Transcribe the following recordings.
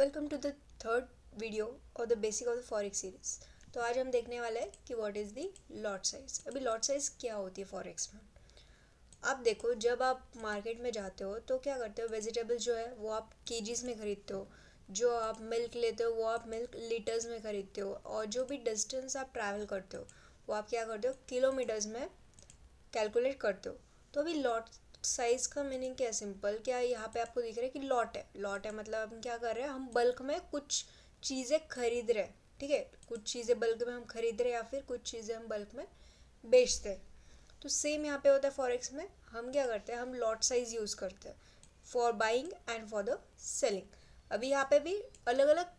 Welcome to the third video और the basic of the forex series. तो आज हम देखने वाले हैं कि what is the lot size. अभी लॉट साइज क्या होती है फॉरेक्स में। आप देखो, जब आप मार्केट में जाते हो तो क्या करते हो, वेजिटेबल्स जो है वो आप केजीज में ख़रीदते हो, जो आप मिल्क लेते हो वो आप मिल्क लीटर्स में ख़रीदते हो, और जो भी डिस्टेंस आप ट्रैवल करते हो वो आप क्या करते हो, किलोमीटर्स में कैलकुलेट करते हो। तो अभी लॉट साइज़ का मीनिंग क्या है, सिंपल। क्या यहाँ पे आपको दिख रहा है कि लॉट है मतलब हम क्या कर रहे हैं, हम बल्क में कुछ चीज़ें खरीद रहे हैं। ठीक है, कुछ चीज़ें बल्क में हम खरीद रहे हैं या फिर कुछ चीज़ें हम बल्क में बेचते हैं। तो सेम यहाँ पे होता है फॉरेक्स में। हम क्या करते हैं, हम लॉट साइज़ यूज़ करते हैं for buying and for the selling. अभी यहाँ पे भी अलग अलग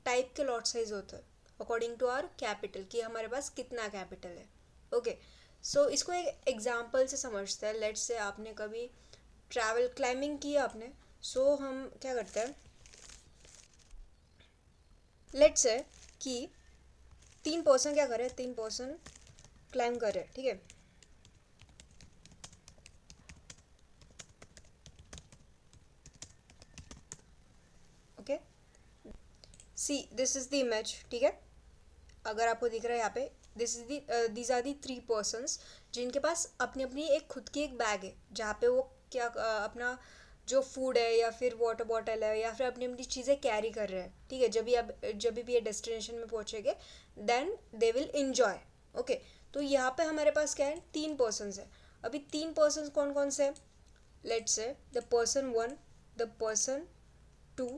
टाइप के लॉट साइज होते हैं अकॉर्डिंग टू आवर कैपिटल, कि हमारे पास कितना कैपिटल है। ओके, सो इसको एक एग्जाम्पल से समझते हैं। लेट्स से आपने कभी ट्रैवल क्लाइंबिंग किया आपने, सो हम क्या करते हैं, लेट्स से कि 3 पर्सन क्या कर रहे हैं, 3 पर्सन क्लाइंब कर रहे हैं। ठीक है, okay, see this is the image. ठीक है, अगर आपको दिख रहा है यहाँ पे, दीज आर दी 3 पर्सन्स जिनके पास अपनी अपनी एक खुद की एक बैग है, जहाँ पे वो क्या अपना जो फूड है या फिर वाटर बॉटल है या फिर अपनी अपनी चीज़ें कैरी कर रहे हैं। ठीक है, जब भी ये डेस्टिनेशन में पहुँचेंगे then they will enjoy. Okay, तो यहाँ पे हमारे पास क्या है, 3 पर्सन्स है। अभी 3 पर्सन्स कौन कौन से हैं, let's say the person 1, the person 2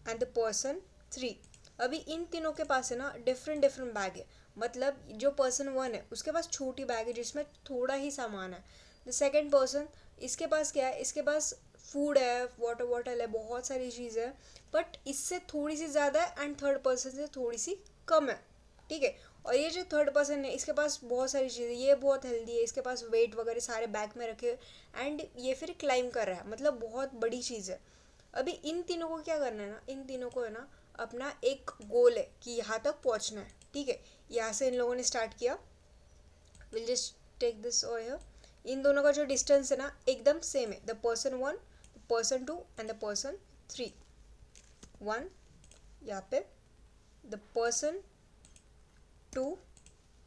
and the person 3। अभी इन तीनों के पास है ना डिफरेंट डिफरेंट बैग है। मतलब जो पर्सन 1 है उसके पास छोटी बैग है जिसमें थोड़ा ही सामान है। द सेकेंड पर्सन, इसके पास क्या है, इसके पास फूड है, वाटर बॉटल है, बहुत सारी चीज़ें है, बट इससे थोड़ी सी ज़्यादा है, एंड थर्ड पर्सन से थोड़ी सी कम है। ठीक है, और ये जो थर्ड पर्सन है इसके पास बहुत सारी चीज़ें, ये बहुत हेल्दी है, इसके पास वेट वगैरह सारे बैग में रखे, एंड ये फिर क्लाइंब कर रहा है, मतलब बहुत बड़ी चीज़ है। अभी इन तीनों को क्या करना है ना, इन तीनों को है ना अपना एक गोल है कि यहाँ तक पहुँचना है। ठीक है, यहाँ से इन लोगों ने स्टार्ट किया, will just take this over. इन दोनों का जो डिस्टेंस है ना एकदम सेम है, the person 1, the person 2 and the person 3। 1 यहाँ पे, द पर्सन 2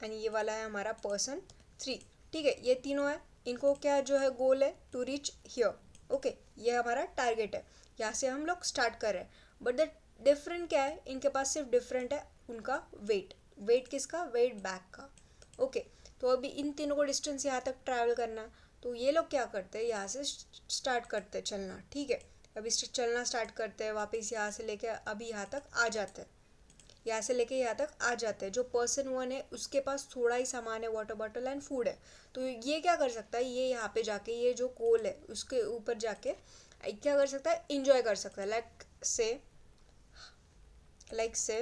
एंड ये वाला है हमारा पर्सन 3। ठीक है, ये तीनों है, इनको क्या जो है गोल है, टू रीच हियर। ओके, ये हमारा टारगेट है, यहाँ से हम लोग स्टार्ट कर रहे हैं। बट द डिफरेंट क्या है, इनके पास सिर्फ डिफरेंट है उनका वेट। वेट किसका, वेट बैग का। ओके, तो अभी इन तीनों को डिस्टेंस यहाँ तक ट्रैवल करना है, तो ये लोग क्या करते हैं, यहाँ से स्टार्ट करते हैं चलना। ठीक है, अभी चलना स्टार्ट करते हैं, वापस यहाँ से लेके अभी यहाँ तक आ जाते हैं, यहाँ से लेके यहाँ तक आ जाते हैं। जो पर्सन 1 है उसके पास थोड़ा ही सामान है, वाटर बॉटल एंड फूड है, तो ये क्या कर सकता है, ये यहाँ पे जाके ये जो गोल है उसके ऊपर जाके क्या कर सकता है, इंजॉय कर सकता है। लाइक से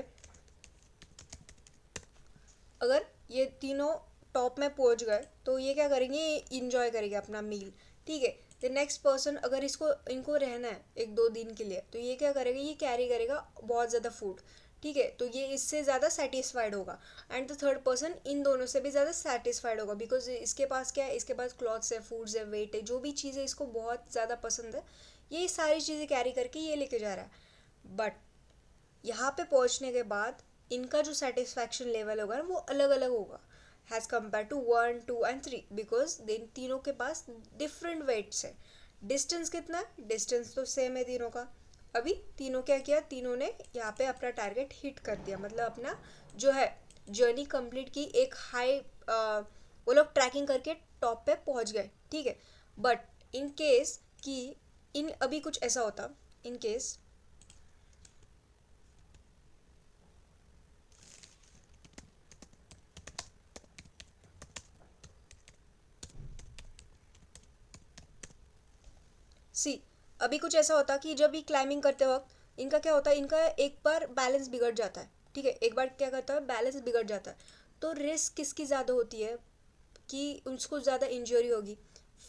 अगर ये तीनों टॉप में पहुंच गए तो ये क्या करेंगे, ये इंजॉय करेंगे अपना मील। ठीक है, द नेक्स्ट पर्सन, अगर इसको इनको रहना है 1-2 दिन के लिए, तो ये क्या करेगा, ये कैरी करेगा बहुत ज़्यादा फूड। ठीक है, तो ये इससे ज़्यादा सेटिस्फाइड होगा, and the third person in दोनों से भी ज़्यादा सेटिस्फाइड होगा, बिकॉज इसके पास क्या है, इसके पास क्लॉथ्स है, फूड्स है, वेट है, जो भी चीज़ें इसको बहुत ज़्यादा पसंद है, ये सारी चीज़ें कैरी करके ये लेके जा रहा है। बट यहाँ पे पहुँचने के बाद इनका जो सेटिस्फैक्शन लेवल होगा ना वो अलग अलग होगा, as compare to 1, 2 and 3, because इन तीनों के पास डिफरेंट वेट्स है। डिस्टेंस कितना है, डिस्टेंस तो सेम है तीनों का। अभी तीनों क्या किया, तीनों ने यहाँ पे अपना टारगेट हिट कर दिया, मतलब अपना जो है जर्नी कंप्लीट की, एक हाई वो लोग ट्रैकिंग करके टॉप पे पहुँच गए। ठीक है, बट इन केस कि इन अभी कुछ ऐसा होता, इन केस सी अभी कुछ ऐसा होता कि जब भी क्लाइंबिंग करते वक्त इनका क्या होता है, इनका एक बार बैलेंस बिगड़ जाता है। ठीक है, एक बार क्या करता है, बैलेंस बिगड़ जाता है, तो रिस्क किसकी ज़्यादा होती है कि उसको ज़्यादा इंजरी होगी,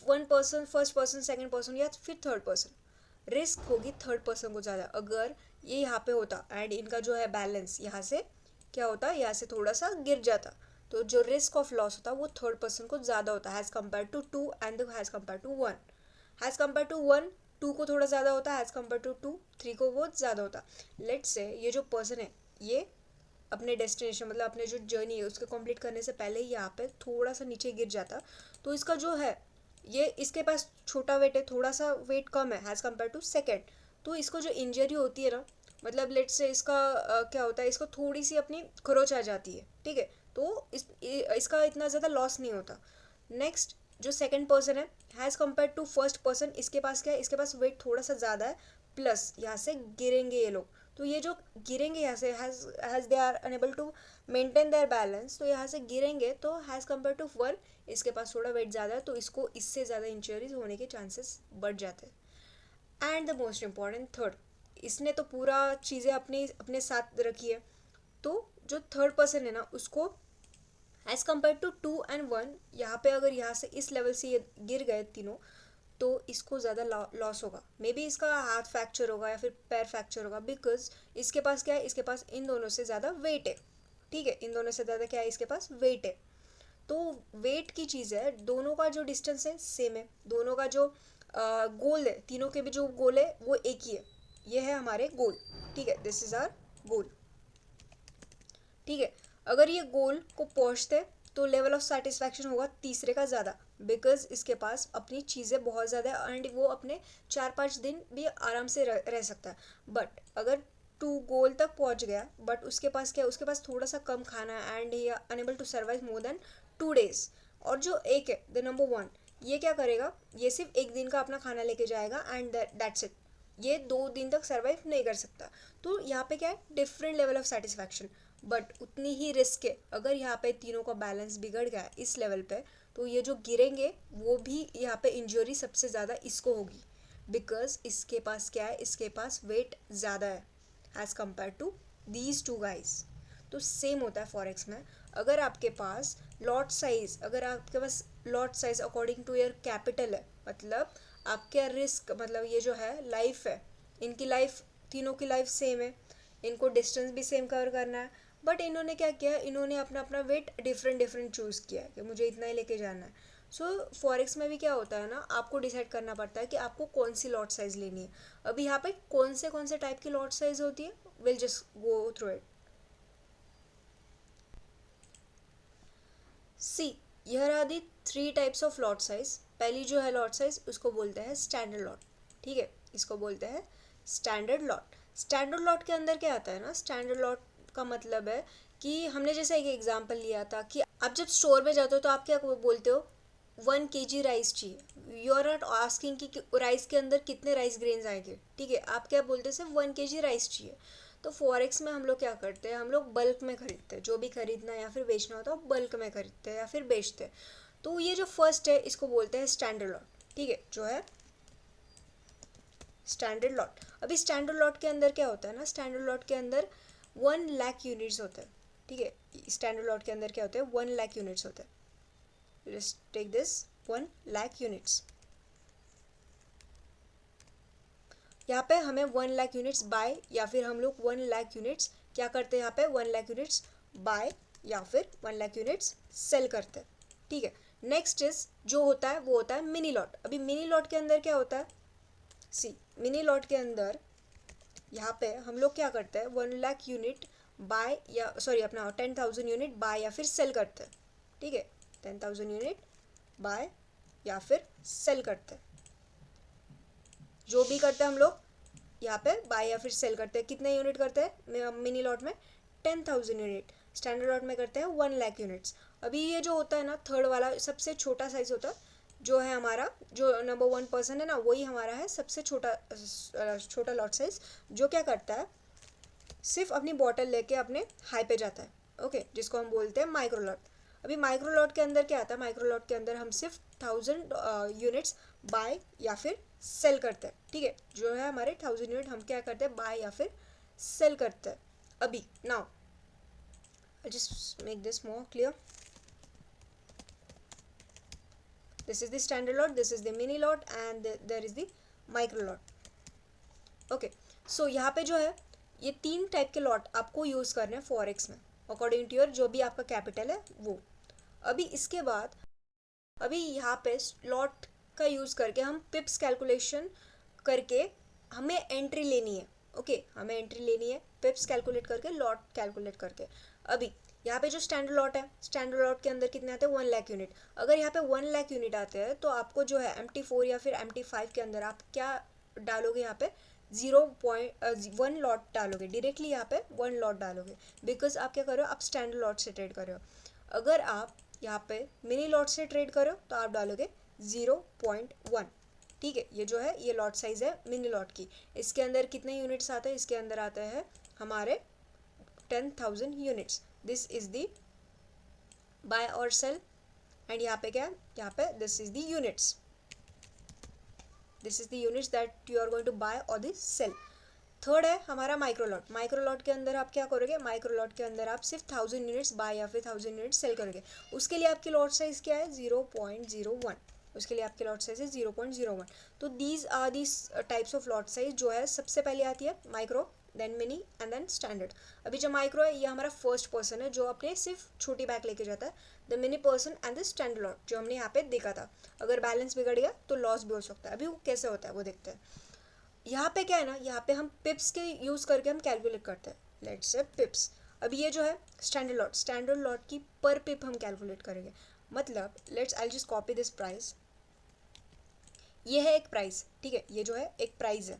1 person, first person, second person या फिर थर्ड पर्सन। रिस्क होगी थर्ड पर्सन को ज़्यादा, अगर ये यहाँ पे होता एंड इनका जो है बैलेंस यहाँ से क्या होता, यहाँ से थोड़ा सा गिर जाता, तो जो रिस्क ऑफ लॉस होता वो थर्ड पर्सन को ज़्यादा होता है, as compare to 2 and as compare to 1। As compare to 1, 2 को थोड़ा ज़्यादा होता है एज़ कम्पेयर टू 2, 3 को वो ज़्यादा होता है। लेट्स से ये जो पर्सन है ये अपने डेस्टिनेशन मतलब अपने जो जर्नी है उसको कंप्लीट करने से पहले ही यहाँ पे थोड़ा सा नीचे गिर जाता, तो इसका जो है ये इसके पास छोटा वेट है, थोड़ा सा वेट कम है एज़ कम्पेयर टू सेकेंड, तो इसको जो इंजरी होती है ना, मतलब लेट से इसका क्या होता है, इसको थोड़ी सी अपनी खरोच आ जाती है, ठीक है, तो इसका इतना ज़्यादा लॉस नहीं होता। नेक्स्ट जो सेकंड पर्सन है as compare to first person, इसके पास क्या है, इसके पास वेट थोड़ा सा ज़्यादा है, प्लस यहाँ से गिरेंगे ये लोग, तो ये जो गिरेंगे यहाँ से as they are unable to maintain their balance, तो यहाँ से गिरेंगे तो हैज़ कम्पेयर टू वन इसके पास थोड़ा वेट ज़्यादा है, तो इसको इससे ज़्यादा इंजरीज होने के चांसेस बढ़ जाते हैं। And the most important third, इसने तो पूरा चीज़ें अपने साथ रखी है, तो जो थर्ड पर्सन है ना उसको एज़ कम्पेयर टू 2 एंड 1, यहाँ पे अगर यहाँ से इस लेवल से ये गिर गए तीनों, तो इसको ज़्यादा लॉस होगा, मे बी इसका हाथ फ्रैक्चर होगा या फिर पैर फ्रैक्चर होगा, बिकॉज इसके पास क्या है, इसके पास इन दोनों से ज़्यादा वेट है, ठीक है, इन दोनों से ज़्यादा क्या है, इसके पास वेट है, तो वेट की चीज़ है, दोनों का जो डिस्टेंस है सेम है, दोनों का जो गोल है, तीनों के भी जो गोल है वो एक ही है, ये है हमारे गोल, ठीक है, दिस इज़ आवर गोल, ठीक है। अगर ये गोल को पहुंचते तो लेवल ऑफ सेटिस्फैक्शन होगा तीसरे का ज़्यादा, बिकॉज इसके पास अपनी चीज़ें बहुत ज़्यादा है एंड वो अपने 4-5 दिन भी आराम से रह सकता है। बट अगर 2 गोल तक पहुंच गया बट उसके पास क्या है, उसके पास थोड़ा सा कम खाना है and he unable to survive more than 2 days, और जो एक है द नंबर 1, ये क्या करेगा, ये सिर्फ एक दिन का अपना खाना लेके जाएगा एंड दैट्स इट, ये 2 दिन तक सर्वाइव नहीं कर सकता, तो यहाँ पे क्या है, different level of satisfaction, but उतनी ही रिस्क है, अगर यहाँ पे तीनों का बैलेंस बिगड़ गया इस लेवल पे, तो ये जो गिरेंगे वो भी यहाँ पे इंजरी सबसे ज़्यादा इसको होगी, बिकॉज इसके पास क्या है, इसके पास वेट ज़्यादा है as compare to these 2 guys. तो सेम होता है फॉरेक्स में, अगर आपके पास लॉट साइज, अगर आपके पास lot size according to your capital है, मतलब आपके रिस्क, मतलब ये जो है लाइफ है, इनकी लाइफ, तीनों की लाइफ सेम है, इनको डिस्टेंस भी सेम कवर करना है, बट इन्होंने क्या किया, इन्होंने अपना अपना वेट डिफरेंट डिफरेंट चूज़ किया है कि मुझे इतना ही लेके जाना है। सो फॉरेक्स में भी क्या होता है ना, आपको डिसाइड करना पड़ता है कि आपको कौन सी लॉट साइज़ लेनी है। अभी यहाँ पे कौन से टाइप की लॉट साइज़ होती है, will just go through it. See, here are the 3 types of lot size. पहली जो है लॉट साइज उसको बोलते हैं स्टैंडर्ड लॉट, ठीक है, इसको बोलते हैं स्टैंडर्ड लॉट। स्टैंडर्ड लॉट के अंदर क्या आता है ना, स्टैंडर्ड लॉट का मतलब है कि हमने जैसे एक एग्जांपल लिया था कि आप जब स्टोर में जाते हो तो आप क्या बोलते हो, 1 kg राइस चाहिए, यू आर नॉट आस्किंग कि राइस के अंदर कितने राइस ग्रेन्स आएंगे, ठीक है, आप क्या बोलते हैं, सिर्फ 1 kg राइस चाहिए। तो फॉरेक्स में हम लोग क्या करते हैं, हम लोग बल्क में खरीदते हैं, जो भी खरीदना या फिर बेचना होता है वो बल्क में खरीदते हैं या फिर बेचते हैं। तो ये जो फर्स्ट है इसको बोलते हैं स्टैंडर्ड लॉट, ठीक है, जो है स्टैंडर्ड लॉट। अभी स्टैंडर्ड लॉट के अंदर क्या होता है ना, स्टैंडर्ड लॉट के अंदर 1 लाख यूनिट्स होते हैं, ठीक है, स्टैंडर्ड लॉट के अंदर क्या होते हैं, 1 लाख यूनिट्स होते हैं। Just take this 1 lakh units, यहाँ पे हमें 1 लाख यूनिट्स बाय या फिर हम लोग 1 लाख यूनिट्स क्या करते हैं, यहाँ पे 1 लाख यूनिट्स बाय या फिर 1 लाख यूनिट्स सेल करते हैं, ठीक है। नेक्स्ट इज जो होता है वो होता है मिनी लॉट। अभी मिनी लॉट के अंदर क्या होता है, सी, मिनी लॉट के अंदर यहाँ पे हम लोग क्या करते हैं, 1 लाख यूनिट बाय या सॉरी अपना 10,000 यूनिट बाय या फिर सेल करते हैं, ठीक है, 10,000 यूनिट बाय या फिर सेल करते हैं, जो भी करते हैं हम लोग यहाँ पे बाय या फिर सेल करते हैं। कितने यूनिट करते हैं मिनी लॉट में, 10,000 यूनिट। स्टैंडर्ड लॉट में करते हैं 1 लाख यूनिट्स। अभी ये जो होता है ना थर्ड वाला सबसे छोटा साइज होता है, जो है हमारा जो नंबर 1 पर्सन है ना वही हमारा है सबसे छोटा लॉट साइज, जो क्या करता है सिर्फ अपनी बॉटल लेके अपने हाई पे जाता है, ओके, जिसको हम बोलते हैं माइक्रो लॉट। अभी माइक्रो लॉट के अंदर क्या आता है, माइक्रो लॉट के अंदर हम सिर्फ 1000 यूनिट्स बाय या फिर सेल करते हैं, ठीक है, जो है हमारे 1000 यूनिट हम क्या करते हैं बाय या फिर सेल करते हैं। अभी now just make this more clear, this is the standard lot, this is the mini lot and there is the micro lot, okay। so यहाँ पे जो है ये 3 टाइप के लॉट आपको यूज़ करने हैं फॉरेक्स में अकॉर्डिंग टू योर जो भी आपका कैपिटल है वो। अभी इसके बाद अभी यहाँ पे लॉट का यूज़ करके हम पिप्स कैलकुलेशन करके हमें एंट्री लेनी है। ओके, हमें एंट्री लेनी है पिप्स कैलकुलेट करके, लॉट कैलकुलेट करके। अभी यहाँ पे जो स्टैंडर्ड लॉट है, स्टैंडर्ड लॉट के अंदर कितने आते हैं 1 लाख यूनिट। अगर यहाँ पे 1 लाख यूनिट आते हैं तो आपको जो है MT4 या फिर MT5 के अंदर आप क्या डालोगे, यहाँ पे 0.1 लॉट डालोगे, डायरेक्टली यहाँ पे 1 लॉट डालोगे, बिकॉज आप क्या कर रहे हो, आप स्टैंडर्ड लॉट से ट्रेड कर रहे हो। अगर आप यहाँ पे मिनी लॉट से ट्रेड कर रहे हो तो आप डालोगे 0.1। ठीक है, ये जो है ये लॉट साइज है मिनी लॉट की। इसके अंदर कितने यूनिट्स आते हैं, इसके अंदर आते हैं हमारे 10,000 units. This is the buy or sell, and यहाँ पे क्या है, यहाँ पे this is the units, this is the units that you are going to buy or the sell. Third है हमारा माइक्रो लॉट। माइक्रो लॉट के अंदर आप क्या करोगे, माइक्रो लॉट के अंदर आप सिर्फ 1000 यूनिट्स बाय या फिर 1000 यूनिट्स सेल करोगे। उसके लिए आपकी लॉट साइज क्या है 0.01, उसके लिए आपकी लॉट साइज है 0.01। तो these are these types of lot size. जो है सबसे पहले आती है micro, then mini and then standard. अभी जो माइक्रो है ये हमारा फर्स्ट पर्सन है जो अपने सिर्फ छोटी बैग लेके जाता है। The mini person and the standard lot जो हमने यहाँ पे देखा था। अगर बैलेंस बिगड़ गया तो लॉस भी हो सकता है। अभी वो कैसे होता है वो देखते हैं। यहाँ पे क्या है ना, यहाँ पे हम पिप्स के यूज़ करके हम कैलकुलेट करते हैं, लेट्स से पिप्स। अभी ये जो है स्टैंडर्ड लॉट, स्टैंडर्ड लॉट की पर पिप हम कैलकुलेट करेंगे। मतलब let's I just copy this price. ये है एक प्राइस, ठीक है, ये जो है एक प्राइस है।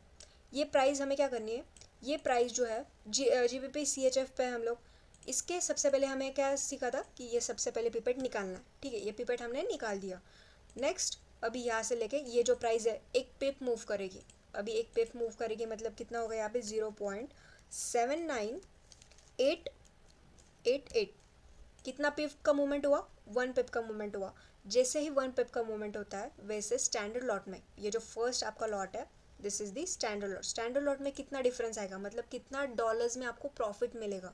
ये प्राइस हमें क्या करनी है, ये प्राइस जो है GBP CHF पे हम लोग, इसके सबसे पहले हमें क्या सीखा था कि ये सबसे पहले पिपेट निकालना है। ठीक है, ये पिपेट हमने निकाल दिया। नेक्स्ट अभी यहाँ से लेके ये जो प्राइस है एक पिप मूव करेगी। अभी एक पिप मूव करेगी मतलब कितना होगा यहाँ पे 0.79888। कितना पिप का मूवमेंट हुआ, 1 पिप का मूवमेंट हुआ। जैसे ही 1 पिप का मूवमेंट होता है वैसे स्टैंडर्ड लॉट में, ये जो फर्स्ट आपका लॉट है this is the standard lot. Standard lot में कितना डिफरेंस आएगा, मतलब कितना डॉलर्स में आपको प्रॉफिट मिलेगा,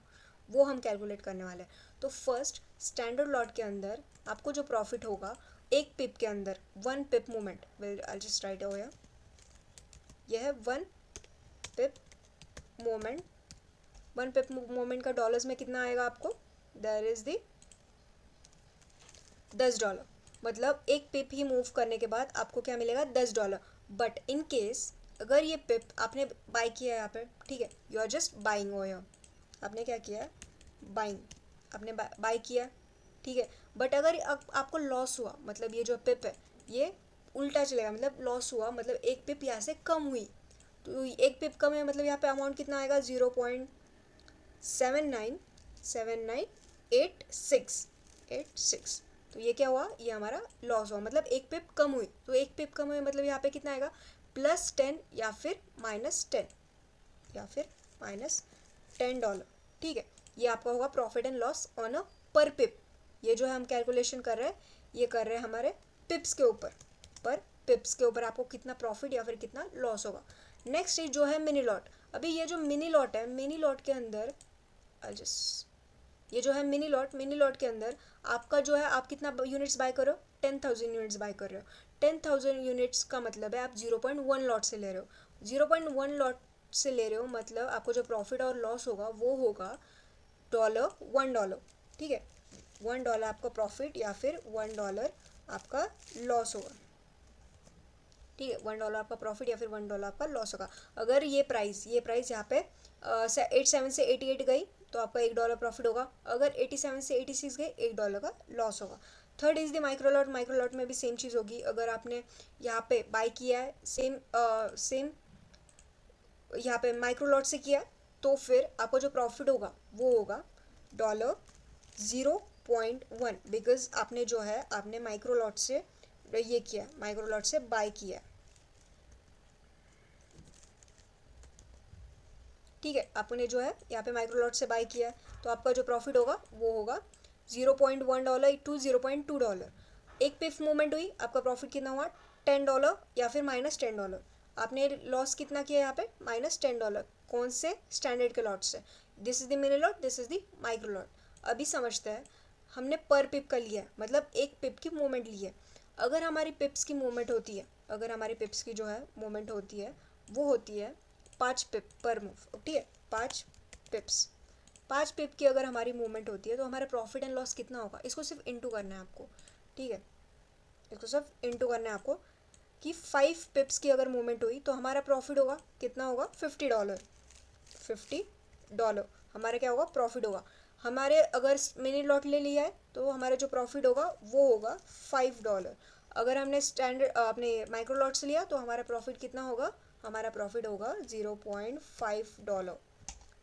वो हम कैलकुलेट करने वाले हैं। तो फर्स्ट स्टैंडर्ड लॉट के अंदर आपको जो प्रॉफिट होगा एक पिप के अंदर, 1 pip movement, will I just write over here, यह है 1 पिप मोमेंट। 1 पिप मोमेंट का डॉलर्स में कितना आएगा आपको, देयर इज दी $10। मतलब एक पिप ही मूव करने के बाद आपको क्या मिलेगा $10। बट इन केस अगर ये पिप आपने बाय किया है यहाँ पे, ठीक है, you are just buying over here, आपने क्या किया, बाइंग, आपने बाय किया, ठीक है। बट अगर आपको लॉस हुआ, मतलब ये जो पिप है ये उल्टा चलेगा, मतलब लॉस हुआ, मतलब एक पिप यहाँ से कम हुई, तो एक पिप कम है मतलब यहाँ पे अमाउंट कितना आएगा 0.797986। तो ये क्या हुआ, ये हमारा लॉस हुआ, मतलब एक पिप कम हुई। तो एक पिप कम हुई मतलब यहाँ पे कितना आएगा +10 या फिर -10 या फिर -$10। ठीक है, ये आपका होगा profit and loss on a पर पिप। ये जो है हम कैलकुलेशन कर रहे हैं, ये कर रहे हैं हमारे पिप्स के ऊपर, पर पिप्स के ऊपर आपको कितना प्रॉफिट या फिर कितना लॉस होगा। नेक्स्ट चीज जो है मिनी लॉट। अभी ये जो मिनी लॉट है, मिनी लॉट के अंदर ये जो है मिनी लॉट के अंदर आपका जो है, आप कितना यूनिट्स बाय करो, 10,000 यूनिट्स बाय कर रहे हो। 10,000 यूनिट्स का मतलब है आप 0.1 लॉट से ले रहे हो। 0.1 लॉट से ले रहे हो मतलब आपको जो प्रॉफिट और लॉस होगा वो होगा $1। ठीक है, $1 आपका प्रॉफिट या फिर $1 आपका लॉस होगा। ठीक है, $1 आपका प्रॉफिट या फिर $1 आपका लॉस होगा। अगर ये प्राइस यहाँ पे 87 से 88 गई तो आपका $1 प्रॉफिट होगा। अगर 87 से 86 गई $1 का लॉस होगा। Third is the micro lot. Micro lot में भी सेम चीज़ होगी। अगर आपने यहाँ पे बाय किया है सेम यहाँ पे माइक्रो लॉट से किया तो फिर आपको जो प्रॉफिट होगा वो होगा $0.1, बिकॉज आपने जो है आपने माइक्रो लॉट से ये किया, माइक्रो लॉट से बाय किया। ठीक है, आपने जो है यहाँ पे माइक्रो लॉट से बाय किया तो आपका जो प्रॉफिट होगा वो होगा $0.1 टू $0.2। एक पिप मूवमेंट हुई, आपका प्रॉफिट कितना हुआ $10 या फिर -$10। आपने लॉस कितना किया यहाँ पे -$10। कौन से, स्टैंडर्ड के लॉट से। This is the mini lot, this is the micro lot. अभी समझते हैं, हमने पर पिप का लिया है, मतलब एक पिप की मूवमेंट ली है। अगर हमारी पिप्स की मूवमेंट होती है, अगर हमारी पिप्स की जो है मूवमेंट होती है वो होती है 5 पिप पर मूव। ठीक है, 5 पिप्स, 5 पिप की अगर हमारी मूवमेंट होती है तो हमारा प्रॉफिट एंड लॉस कितना होगा, इसको सिर्फ इंटू करना है आपको। ठीक है, इसको सिर्फ इंटू करना है आपको। कि 5 पिप्स की अगर मूवमेंट हुई तो हमारा प्रॉफिट होगा कितना होगा, $50। $50 हमारा क्या होगा, प्रॉफिट होगा। हमारे अगर मिनी लॉट ले लिया है तो हमारा जो प्रॉफिट होगा वो होगा $5। अगर हमने स्टैंडर्ड अपने माइक्रो लॉट से लिया तो हमारा प्रॉफिट कितना होगा, हमारा प्रॉफिट होगा $0.5।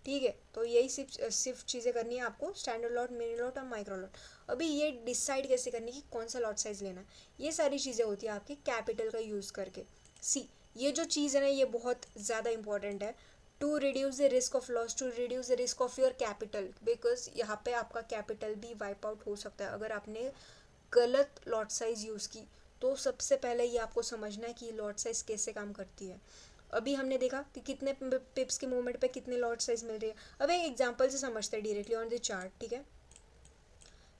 ठीक है, तो यही सिर्फ चीज़ें करनी है आपको, स्टैंडर्ड लॉट, मिनी लॉट और माइक्रो लॉट। अभी ये डिसाइड कैसे करनी कि कौन सा लॉट साइज लेना है, ये सारी चीज़ें होती है आपके कैपिटल का यूज़ करके। सी, ये जो चीज़ है ना ये बहुत ज़्यादा इंपॉर्टेंट है to reduce the risk of loss, to reduce the risk of your capital, because यहाँ पे आपका कैपिटल भी वाइप आउट हो सकता है अगर आपने गलत लॉट साइज यूज़ की। तो सबसे पहले ये आपको समझना है कि लॉट साइज कैसे काम करती है। अभी हमने देखा कि कितने पिप्स के मूवमेंट पे कितने लॉट साइज मिल रही है। अब एक एग्जांपल से समझते हैं डायरेक्टली ऑन द चार्ट। ठीक है,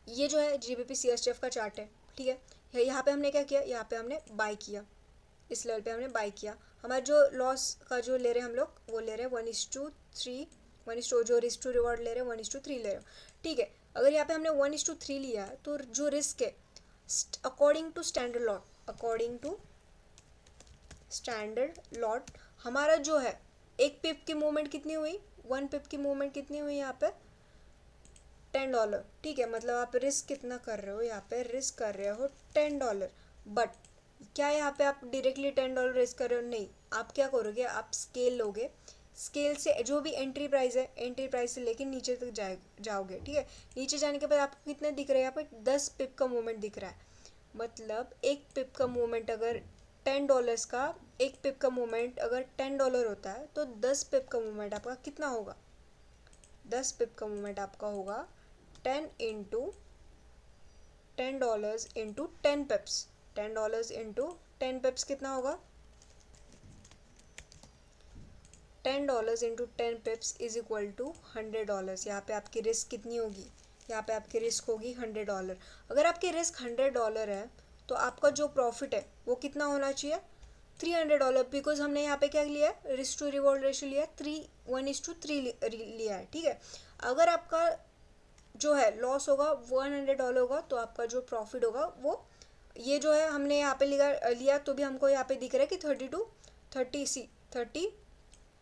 ये जो है जीबीपी सीएचएफ का चार्ट है। ठीक है, यहाँ पे हमने क्या किया, यहाँ पे हमने बाय किया, इस लेवल पे हमने बाय किया। हमारा जो लॉस का जो ले रहे हैं हम लोग, वो ले रहे हैं 1:3, 1:, जो रिस्क टू रिवॉर्ड ले रहे हैं 1:3 ले रहे हो। ठीक है, अगर यहाँ पे हमने 1:3 लिया है तो जो रिस्क है according to standard lot, according to standard lot हमारा जो है एक पिप की मूवमेंट कितनी हुई, 1 पिप की मूवमेंट कितनी हुई यहाँ पे, $10। ठीक है, मतलब आप रिस्क कितना कर रहे हो, यहाँ पे रिस्क कर रहे हो $10। बट क्या यहाँ पे आप डायरेक्टली $10 रिस्क कर रहे हो, नहीं, आप क्या करोगे, आप स्केल लोगे, स्केल से जो भी एंट्री प्राइस है, एंट्री प्राइस से लेके नीचे तक जाओगे। ठीक है, नीचे जाने के बाद आपको कितने दिख रहे हैं, यहाँ पे 10 पिप का मूवमेंट दिख रहा है। मतलब एक पिप का मूवमेंट अगर $10 का, एक पिप का मूवमेंट अगर $10 होता है तो 10 पिप का मूवमेंट आपका कितना होगा, 10 पिप का मूवमेंट आपका होगा 10 into $10 into 10 pips, $10 into 10 pips कितना होगा, $10 into 10 pips is equal to $100। यहाँ पे आपकी रिस्क कितनी होगी, यहाँ पे आपकी रिस्क होगी $100। अगर आपकी रिस्क $100 है तो आपका जो प्रॉफिट है वो कितना होना चाहिए, $300, बिकॉज हमने यहाँ पे क्या लिया है, रिस्क टू रिवॉर्ड रेशियो लिया है 1:3 लिया है। ठीक है, अगर आपका जो है लॉस होगा $100 होगा तो आपका जो प्रॉफिट होगा वो, ये जो है हमने यहाँ पे लिया तो भी हमको यहाँ पे दिख रहा है कि 30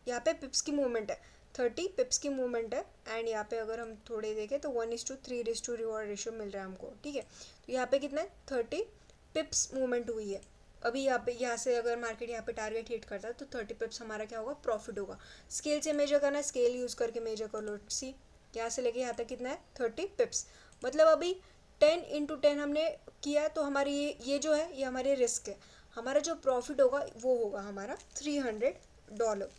यहाँ पे पिप्स की मूवमेंट है, 30 पिप्स की मूवमेंट है। एंड यहाँ पे अगर हम थोड़े देखें तो 1:3 रिस्क टू रिवॉर्ड रेशियो मिल रहा है हमको। ठीक है, तो यहाँ पे कितना है, 30 पिप्स मूवमेंट हुई है। अभी यहाँ से अगर मार्केट यहाँ पे टारगेट हिट करता है तो 30 पिप्स हमारा क्या होगा, प्रॉफिट होगा। स्केल से मेजर करना है, स्केल यूज़ करके मेजर कर लो। सी, यहाँ से लेके यहाँ तक कितना है, 30 पिप्स। मतलब अभी 10 इंटू 10 हमने किया है तो हमारी ये जो है ये हमारी रिस्क है। हमारा जो प्रॉफिट होगा वो होगा हमारा $300,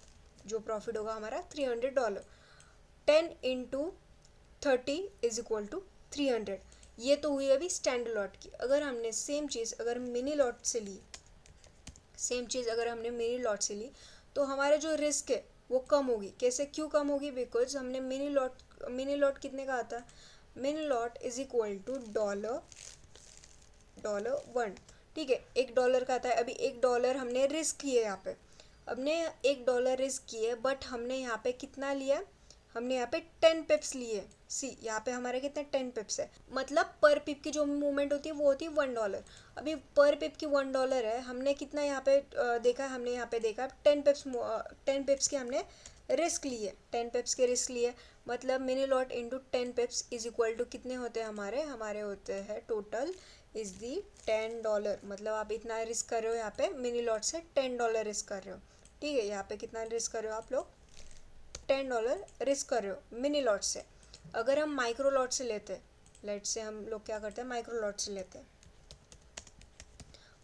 जो प्रॉफिट होगा हमारा $300। 10 इंटू 30 इज इक्वल टू 300। ये तो हुई अभी स्टैंडर्ड लॉट की। अगर हमने सेम चीज़ अगर मिनी लॉट से ली, सेम चीज़ अगर हमने मिनी लॉट से ली तो हमारा जो रिस्क है वो कम होगी। कैसे, क्यों कम होगी, बिकॉज हमने मिनी लॉट कितने का आता है, mini lot is equal to $1। ठीक है, $1 का आता है। अभी $1 हमने रिस्क किए, यहाँ पे हमने $1 रिस्क किए, बट हमने यहाँ पे कितना लिया, हमने यहाँ पे 10 पिप्स लिए। सी, यहाँ पे हमारे कितने 10 पिप्स है, मतलब पर पिप की जो मूवमेंट होती है वो होती है $1। अभी पर पिप की $1 है, हमने कितना यहाँ पे देखा है, हमने यहाँ पे देखा 10 पिप्स के हमने रिस्क लिए, 10 पिप्स के रिस्क लिए। मतलब mini lot into 10 pips is equal to कितने होते हैं हमारे होते हैं टोटल इज दी $10। मतलब आप इतना रिस्क कर रहे हो यहाँ पे, मिनी लॉट से $10 रिस्क कर रहे हो। ठीक है, यहाँ पे कितना रिस्क कर रहे हो आप लोग, $10 रिस्क कर रहे हो मिनी लॉट से। अगर हम माइक्रो लॉट से लेते हैं, लेट से हम लोग क्या करते हैं, माइक्रो लॉट से लेते हैं।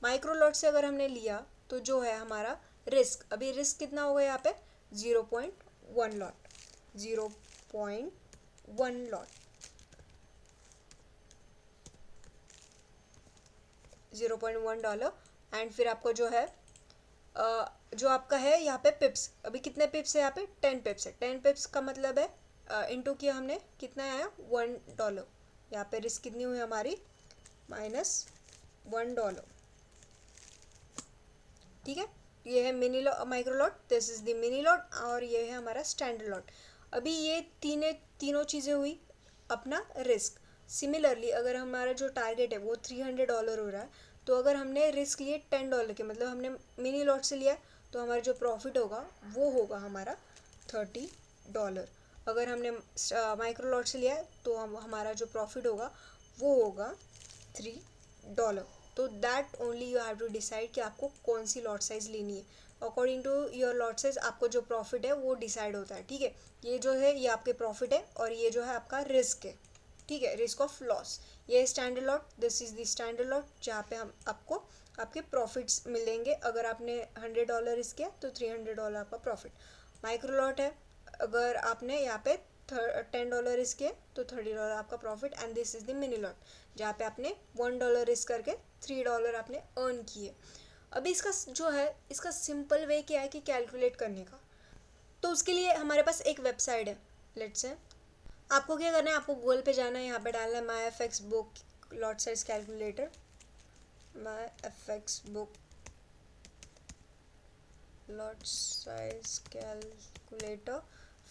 माइक्रो लॉट से अगर हमने लिया तो जो है हमारा रिस्क, अभी रिस्क कितना होगा यहाँ पे 0.1 लॉट, 0.1 लॉट, $0.1। एंड फिर आपको जो है जो आपका है यहाँ पे पिप्स, अभी कितने पिप्स है यहाँ पे 10 पिप्स है। 10 पिप्स का मतलब है इंटू किया हमने, कितना आया $1। यहाँ पे रिस्क कितनी हुई हमारी, -$1। ठीक है, ये है mini lot, micro lot, this is the mini lot, और ये है हमारा स्टैंडर्ड लॉट। अभी ये तीनों चीज़ें हुई अपना रिस्क। सिमिलरली अगर हमारा जो टारगेट है वो $300 हो रहा है तो अगर हमने रिस्क लिए $10 के, मतलब हमने मिनी लॉट से लिया, तो हमारा जो प्रॉफिट होगा वो होगा हमारा $30। अगर हमने माइक्रो लॉट से लिया है तो हमारा जो प्रॉफिट होगा वो होगा $3। तो that only you have to decide कि आपको कौन सी लॉट साइज लेनी है। According to your lot size आपको जो प्रॉफिट है वो डिसाइड होता है, ठीक है। ये जो है ये आपके प्रॉफिट है और ये जो है आपका रिस्क है, ठीक है, रिस्क ऑफ लॉस। ये standard lot, this is the standard lot जहाँ पे हम आपको आपके प्रॉफिट्स मिलेंगे। अगर आपने $100 रिस्क किया तो $300 आपका प्रॉफिट। माइक्रो लॉट है, अगर आपने यहाँ पे $10 रिस्क किया तो $30 आपका profit. And this is the mini lot जहाँ पे आपने $1 रिस्क करके $3 आपने अर्न किए। अभी इसका जो है इसका सिंपल वे क्या है कि कैलकुलेट करने का, तो उसके लिए हमारे पास एक वेबसाइट है। लेट्स से आपको क्या करना है, आपको गूगल पे जाना है, यहाँ पे डालना है my F X book lot size calculator, my F X book lot size calculator.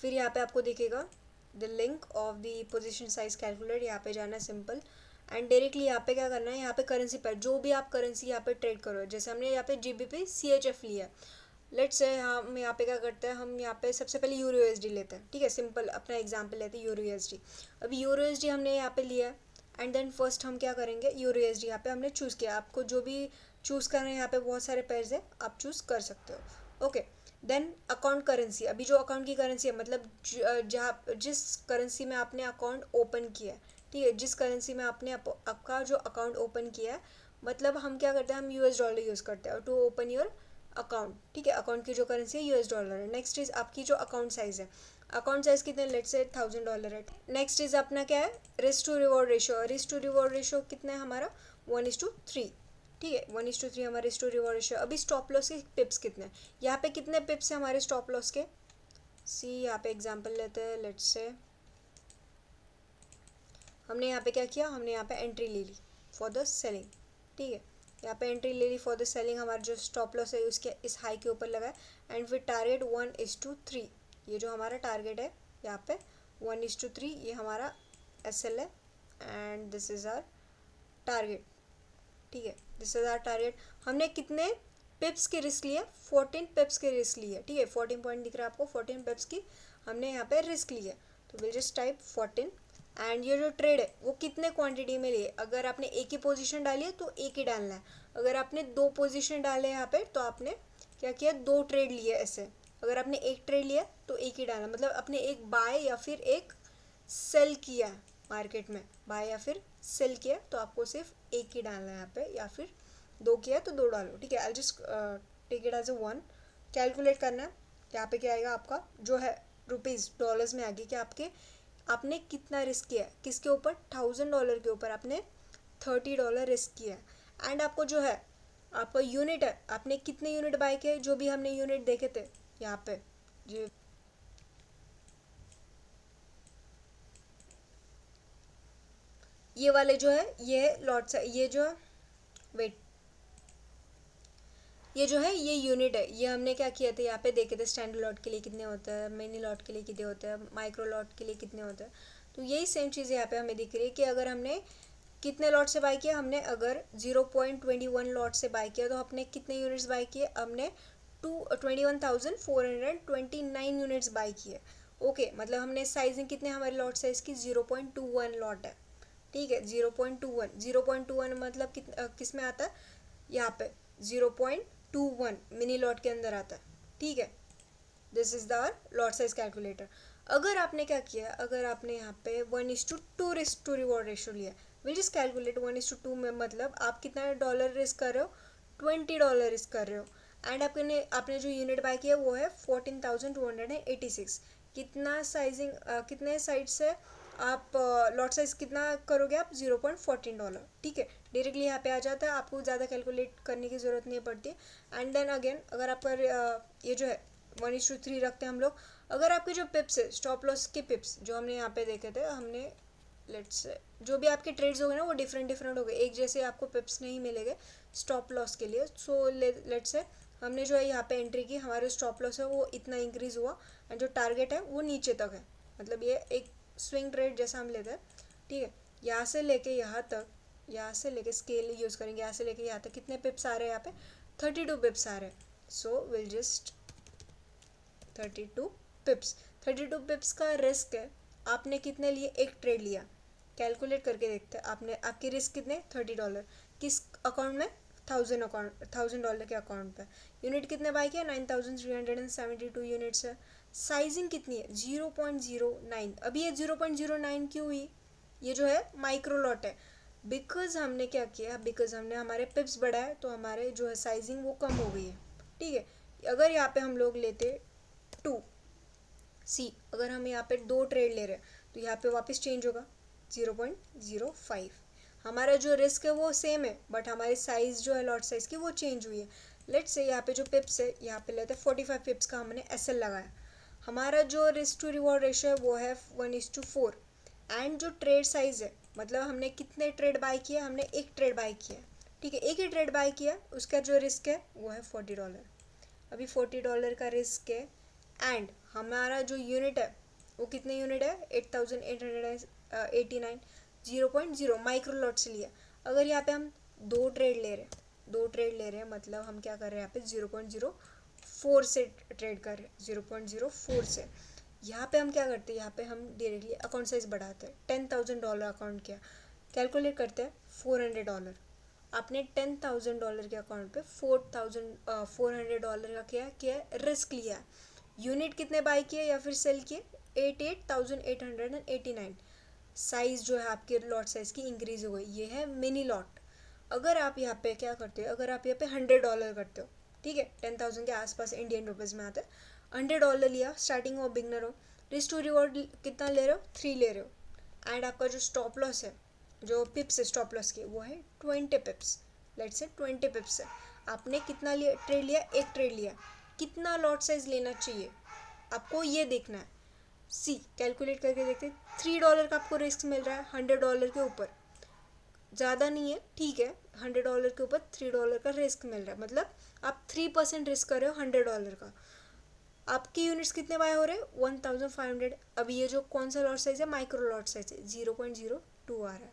फिर यहाँ पे आपको दिखेगा the link of the position size calculator, यहाँ पे जाना है सिंपल। एंड डायरेक्टली यहाँ पे क्या करना है, यहाँ पे करेंसी पर जो भी आप करेंसी यहाँ पे ट्रेड करो, जैसे हमने यहाँ पे GBP CHF लिया है। लेट्स से हम यहाँ पे क्या करते हैं, हम यहाँ पे सबसे पहले यूरो USD लेते हैं, ठीक है, सिंपल अपना एग्जांपल लेते हैं यूरो USD। अभी यूरो USD हमने यहाँ पे लिया है एंड देन फर्स्ट हम क्या करेंगे, यूरो USD यहाँ पे हमने चूज़ किया। आपको जो भी चूज़ करना है, यहाँ पे बहुत सारे पेयर्स है, आप चूज़ कर सकते हो। ओके, देन अकाउंट करेंसी, अभी जो अकाउंट की करेंसी है, मतलब जहाँ जिस करेंसी में आपने अकाउंट ओपन किया है, ठीक है, जिस करेंसी में आपने आपका जो अकाउंट ओपन किया है, मतलब हम क्या करते हैं, हम $US यूज़ करते हैं टू ओपन योर अकाउंट, ठीक है। अकाउंट की जो करेंसी है $US है। नेक्स्ट इज आपकी जो अकाउंट साइज है, अकाउंट साइज कितने, लेट्स से $1000 है। नेक्स्ट इज अपना क्या है, risk to reward ratio. Risk to reward ratio कितना है हमारा 1:3, ठीक है, 1:3 हमारा रिस्क टू रिवॉर्ड रेशियो। अभी स्टॉप लॉस के पिप्स कितने हैं, यहाँ पे कितने पिप्स है हमारे स्टॉप लॉस के, सी यहाँ पे एग्जाम्पल लेते हैं। लेट्स से हमने यहाँ पे क्या किया, हमने यहाँ पे एंट्री ले ली फॉर द सेलिंग, ठीक है, यहाँ पे एंट्री ले ली फॉर द सेलिंग। हमारा जो स्टॉप लॉस है उसके इस हाई के ऊपर लगा है एंड फिर टारगेट 1:3, ये जो हमारा टारगेट है यहाँ पे 1:3, ये हमारा SL है and this is our target, ठीक है, दिस इज आर टारगेट। हमने कितने पिप्स के रिस्क लिए, 14 पिप्स के रिस्क लिए, ठीक है, 14 पॉइंट दिख रहा है आपको, 14 पिप्स की हमने यहाँ पे रिस्क लिए। तो विल जस्ट टाइप 14 एंड ये जो ट्रेड है वो कितने क्वांटिटी में लिए, अगर आपने एक ही पोजीशन डाली है तो एक ही डालना है, अगर आपने 2 पोजीशन डाले यहाँ पे तो आपने क्या किया, 2 ट्रेड लिए ऐसे। अगर आपने एक ट्रेड लिया तो एक ही डालना, मतलब आपने एक बाय या फिर एक सेल किया मार्केट में, बाय या फिर सेल किया तो आपको सिर्फ एक ही डालना है यहाँ पे, या फिर 2 किया तो 2 डालो, ठीक है। I just take it as a 1। Calculate करना है, यहाँ पे क्या आएगा आपका जो है रुपीज़ डॉलर्स में आगे कि आपने कितना रिस्क किया है, किसके ऊपर, $1000 के ऊपर आपने $30 रिस्क किया है। एंड आपको जो है आपका यूनिट है, आपने कितने यूनिट बाय किए, जो भी हमने यूनिट देखे थे यहाँ पे, ये वाले जो है ये लॉट्स है, ये जो वेट ये जो है ये यूनिट है, ये हमने क्या किया था यहाँ पे देखे थे, स्टैंडर्ड लॉट के लिए कितने होते हैं, मिनी लॉट के लिए कितने होते हैं, माइक्रो लॉट के लिए कितने होते हैं। तो यही सेम चीज़ यहाँ पे हमें दिख रही है कि अगर हमने कितने लॉट से बाय किया, हमने अगर 0.21 लॉट से बाय किया तो हमने कितने यूनिट्स बाय किए, हमने 21,429 यूनिट्स बाय किए। ओके, मतलब हमने साइजिंग कितने, हमारे लॉट साइज की 0.21 लॉट है, ठीक है, 0.21 मतलब किस में आता है, यहाँ पे 0.21 मिनी लॉट के अंदर आता है, ठीक है। This is the lot size calculator. अगर आपने क्या किया, अगर आपने यहाँ पे 1:2 रिस्क टू रिवॉर्ड रेशियो लिया, विल जस्ट कैलकुलेट 1:2 में, मतलब आप कितना डॉलर रिस्क कर रहे हो, $20 रिस्क कर रहे हो। एंड आपने जो यूनिट बाय किया वो है 14,286। कितना साइजिंग कितने साइड से आप लॉट साइज कितना करोगे आप, $0.14, ठीक है, डायरेक्टली यहाँ पे आ जाता है, आपको ज़्यादा कैलकुलेट करने की ज़रूरत नहीं पड़ती। एंड देन अगेन अगर आपका ये जो है 1:3 रखते हैं हम लोग, अगर आपके जो पिप्स है स्टॉप लॉस के पिप्स जो हमने यहाँ पे देखे थे, हमने लेट्स जो भी आपके ट्रेड्स हो गए ना वो डिफरेंट डिफरेंट हो गए, एक जैसे आपको पिप्स नहीं मिलेंगे स्टॉप लॉस के लिए। सो लेट्स से हमने जो है यहाँ पे एंट्री की, हमारे स्टॉप लॉस है वो इतना इंक्रीज़ हुआ एंड जो टारगेट है वो नीचे तक है, मतलब ये एक स्विंग ट्रेड जैसा हम लेते हैं, ठीक है, यहाँ से लेके यहाँ तक यहाँ से लेके स्केल यूज़ करेंगे, यहाँ से लेके यहाँ तक कितने पिप्स आ रहे हैं, यहाँ पे 32 पिप्स आ रहे हैं. So will just 32 पिप्स. 32 पिप्स का रिस्क है. आपने कितने लिए, एक ट्रेड लिया, कैलकुलेट करके देखते हैं. आपने, आपकी रिस्क कितने, $30. किस अकाउंट में, $1000 के अकाउंट पे. यूनिट कितने बाय किया, 9372 यूनिट्स है. साइजिंग कितनी है, 0.09. अभी ये 0.09 क्यों हुई, ये जो है माइक्रो लॉट है. बिकॉज हमने क्या किया, बिकॉज हमने हमारे पिप्स बढ़ाए तो हमारे जो है साइजिंग वो कम हो गई है. ठीक है. अगर यहाँ पे हम लोग लेते 2 सी, अगर हम यहाँ पे 2 ट्रेड ले रहे हैं तो यहाँ पे वापस चेंज होगा 0.05. हमारा जो रिस्क है वो सेम है, बट हमारी साइज़ जो है लॉट साइज़ की वो चेंज हुई है. लेट्स से यहाँ पे जो पिप्स है, यहाँ पे लेते हैं 45 पिप्स का हमने एसएल लगाया. हमारा जो रिस्क टू रिवॉर्ड रेशियो है वो है 1:4. एंड जो ट्रेड साइज़ है, मतलब हमने कितने ट्रेड बाय किए, हमने एक ट्रेड बाय किया. ठीक है, एक ही ट्रेड बाय किया, उसका जो रिस्क है वो है $40. अभी $40 का रिस्क है. एंड हमारा जो यूनिट है वो कितने यूनिट है, 8889. 0.0 माइक्रो लॉट से लिया. अगर यहाँ पे हम दो ट्रेड ले रहे हैं, मतलब हम क्या कर रहे हैं, यहाँ पे 0.04 से ट्रेड कर रहे हैं, 0.04 से. यहाँ पे हम क्या करते हैं, यहाँ पे हम डायरेक्टली अकाउंट साइज बढ़ाते हैं. $10,000 अकाउंट किया, कैलकुलेट करते हैं $400. आपने $10,000 के अकाउंट पे $400 का किया रिस्क लिया. यूनिट कितने बाय किए या फिर सेल किए, 88,889. साइज़ जो है आपके लॉट साइज़ की इंक्रीज़ हो गई. ये है मिनी लॉट. अगर आप यहाँ पे क्या करते हो, अगर आप यहाँ पे $100 करते हो, ठीक है, 10,000 के आसपास इंडियन रुपीज़ में आता है. $100 लिया, स्टार्टिंग हो, बिगनर हो. रिस्क टू रिवॉर्ड कितना ले रहे हो, 3 ले रहे हो. एंड आपका जो स्टॉप लॉस है, जो पिप्स है स्टॉप लॉस के, वो है 20 पिप्स. लेट्स से 20 पिप्स है. आपने कितना लिया, ट्रेड लिया, एक ट्रेड लिया. कितना लॉट साइज लेना चाहिए आपको ये देखना है. सी, कैलकुलेट करके देखते हैं. $3 का आपको रिस्क मिल रहा है $100 के ऊपर. ज़्यादा नहीं है, ठीक है. $100 के ऊपर $3 का रिस्क मिल रहा है, मतलब आप 3% रिस्क कर रहे हो $100 का. आपके यूनिट्स कितने बाय हो रहे हैं, 1500. अभी ये जो कौन सा लॉट साइज है, माइक्रो लॉट साइज है, 0.02 आ रहा है.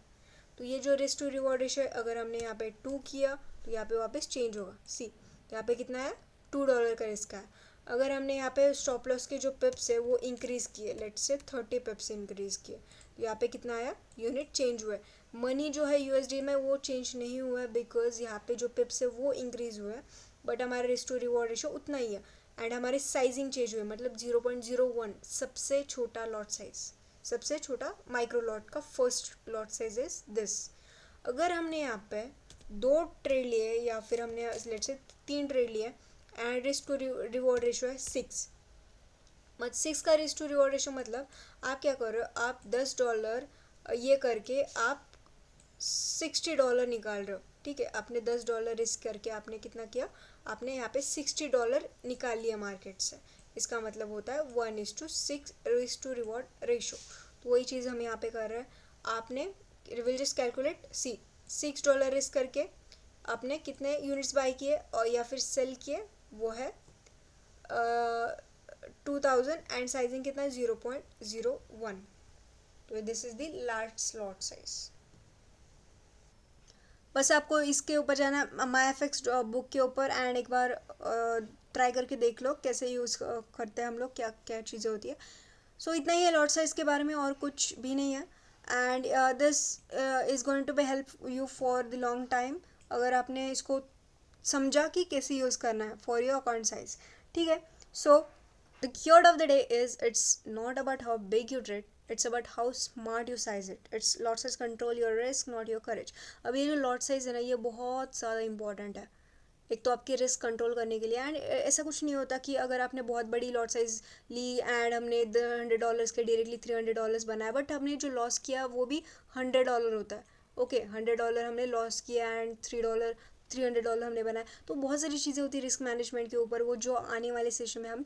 तो ये जो रिस्क टू रिवॉर्ड रेशियो है, अगर हमने यहाँ पे 2 किया तो यहाँ पे वापस चेंज होगा. सी, तो यहाँ पे कितना है, $2 का रिस्क है. अगर हमने यहाँ पे स्टॉप लॉस के जो पिप्स है वो इंक्रीज़ किए, लेट्स से 30 पिप्स इंक्रीज़ किए, तो यहाँ पे कितना आया, यूनिट चेंज हुआ है. मनी जो है यूएसडी में वो चेंज नहीं हुआ है, बिकॉज यहाँ पे जो पिप्स है वो इंक्रीज़ हुआ है, बट हमारा रिस्क टू रिवॉर्ड रेशियो उतना ही है. एंड हमारी साइजिंग चेंज हुई है, मतलब 0.01 सबसे छोटा लॉट साइज, सबसे छोटा माइक्रो लॉट का first lot size is this. अगर हमने यहाँ पे 2 ट्रेड लिए या फिर हमने लेट्स से 3 ट्रेड लिए and risk to reward ratio है 6, मत 6 का रिस्क टू रिवॉर्ड रेशियो, मतलब आप क्या कर रहे हो, आप $10 ये करके आप $60 निकाल रहे हो. ठीक है, आपने $10 रिस्क करके आपने कितना किया, आपने यहाँ पे $60 निकाल लिया मार्केट से. इसका मतलब होता है 1:6 रिस्क टू रिवॉर्ड रेशो. तो वही चीज़ हम यहाँ पे कर रहे हैं. आपने will just calculate. See, $6 risk करके आपने कितने यूनिट्स बाय किए और या फिर सेल किए, वो है 2000. एंड साइजिंग कितना है, 0.01. तो this is the large lot size. बस आपको इसके ऊपर जाना है MyFX बुक के ऊपर एंड एक बार ट्राई करके देख लो कैसे यूज़ करते हैं हम लोग, क्या क्या चीज़ें होती है. सो इतना ही है लॉट साइज़ के बारे में, और कुछ भी नहीं है. And this is going to be help you for the long time, अगर आपने इसको समझा कि कैसे यूज़ करना है फॉर योर अकाउंट साइज. ठीक है. So the keyword of the day is, it's not about how big you trade, it's about how smart you size it. It's lot size control your risk, not your करेज. अब ये जो lot size है ना, ये बहुत ज़्यादा important है. एक तो आपकी रिस्क कंट्रोल करने के लिए, एंड ऐसा कुछ नहीं होता कि अगर आपने बहुत बड़ी लॉट साइज ली एंड हमने $100 के डायरेक्टली $300 बनाया, बट हमने जो लॉस किया वो भी $100 होता है. ओके, $100 हमने लॉस किया एंड $300 हमने बनाया. तो बहुत सारी चीज़ें होती है रिस्क मैनेजमेंट के ऊपर, वो जो आने वाले सेशन में हम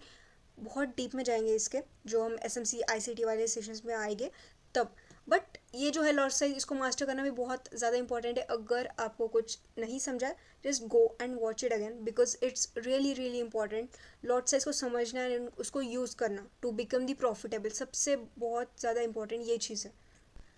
बहुत डीप में जाएंगे इसके, जो हम SMC ICT वाले सेशंस में आएंगे तब. बट ये जो है लॉट साइज, इसको मास्टर करना भी बहुत ज़्यादा इंपॉर्टेंट है. अगर आपको कुछ नहीं समझा, just go and watch it again, because it's really really important. Lot size को समझना एंड उसको यूज़ करना टू बिकम दी प्रॉफिटेबल, सबसे बहुत ज़्यादा इंपॉर्टेंट ये चीज़ है.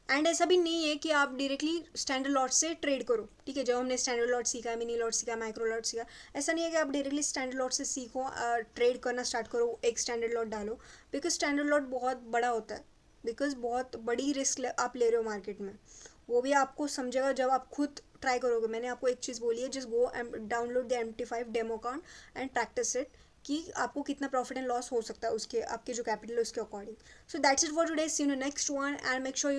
एंड ऐसा भी नहीं है कि आप डायरेक्टली स्टैंडर्ड लॉट से ट्रेड करो, ठीक है। जब हमने स्टैंडर्ड लॉट सीखा, मिनी लॉट सीखा, माइक्रो लॉट सीखा, ऐसा नहीं है कि आप डायरेक्टली स्टैंडर्ड लॉट से सीखो, ट्रेड करना स्टार्ट करो, एक स्टैंडर्ड लॉट डालो, बिकॉज स्टैंडर्ड लॉट बहुत बड़ा होता है, बिकॉज बहुत बड़ी रिस्क आप ले रहे हो मार्केट में। वो भी आपको समझेगा जब आप खुद ट्राई करोगे। मैंने आपको एक चीज़ बोली है, just go download the MT5 demo account and practice it, कि आपको कितना प्रॉफिट एंड लॉस हो सकता है उसके, आपके जो कैपिटल है उसके अकॉर्डिंग। So that's it for today, see you next one and make sure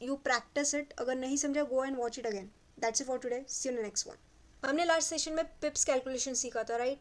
you practise it. अगर नहीं समझा, go and watch it again. That's it for today, see you next one. हमने लास्ट सेशन में pips calculation सीखा था, right.